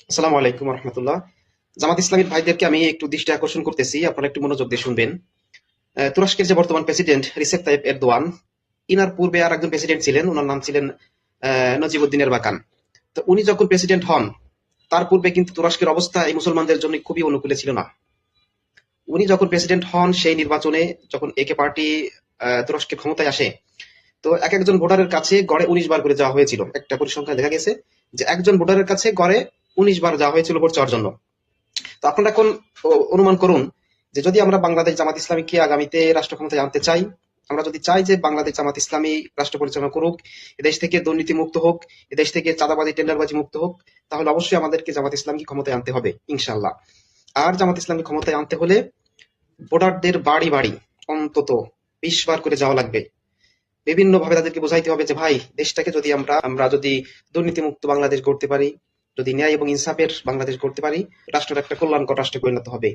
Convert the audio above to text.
আসসালামু আলাইকুম রহমতুল্লাহ। জামাত ইসলামীর ভাইদেরকে আমি একটু দৃষ্টি আকর্ষণ করতেছি, আপনারা একটু মনোযোগ দিয়ে শুনবেন। তুরস্কের যে বর্তমান প্রেসিডেন্ট রিসেপ তাইপ এরদোয়ান, ইনার পূর্বে আর একজন প্রেসিডেন্ট ছিলেন, ওনার নাম ছিলেন নজিবউদ্দিন এরবাকান। তো উনি যখন প্রেসিডেন্ট হন, তার পূর্বে কিন্তু তুরস্কের অবস্থা এই মুসলমানদের জন্য খুবই অনুকূলে ছিল না। উনি যখন প্রেসিডেন্ট হন, সেই নির্বাচনে যখন একে পার্টি তুরস্কের ক্ষমতায় আসে, তো এক একজন ভোটারের কাছে গড়ে 19 বার করে যাওয়া হয়েছিল। একটা পরিসংখ্যান দেখা গেছে যে একজন ভোটারের কাছে গড়ে 19 বার যাওয়া হয়েছিল ভোট চাওয়ার জন্য। তো আপনারা এখন অনুমান করুন যে যদি আমরা বাংলাদেশ জামাত ইসলামীকে আগামীতে রাষ্ট্র ক্ষমতায় আনতে চাই, আমরা যদি চাই যে বাংলাদেশ জামাত ইসলামী রাষ্ট্র পরিচালনা করুক, এদেশ থেকে দুর্নীতি মুক্ত হোক, এদেশ থেকে চাঁদাবাজি টেন্ডারবাজি মুক্ত হোক, তাহলে অবশ্যই আমাদেরকে জামাত ইসলামকে ক্ষমতায় আনতে হবে ইনশাল্লাহ। আর জামাত ইসলামকে ক্ষমতায় আনতে হলে ভোটারদের বাড়ি বাড়ি অন্তত 20 বার করে যাওয়া লাগবে। বিভিন্ন ভাবে তাদেরকে বোঝাইতে হবে যে ভাই, দেশটাকে যদি আমরা আমরা যদি দুর্নীতিমুক্ত বাংলাদেশ গড়তে পারি, যদি ন্যায় এবং ইনসাফের বাংলাদেশ গড়তে পারি, রাষ্ট্রটা একটা কল্যাণকর রাষ্ট্রে পরিণত হবে।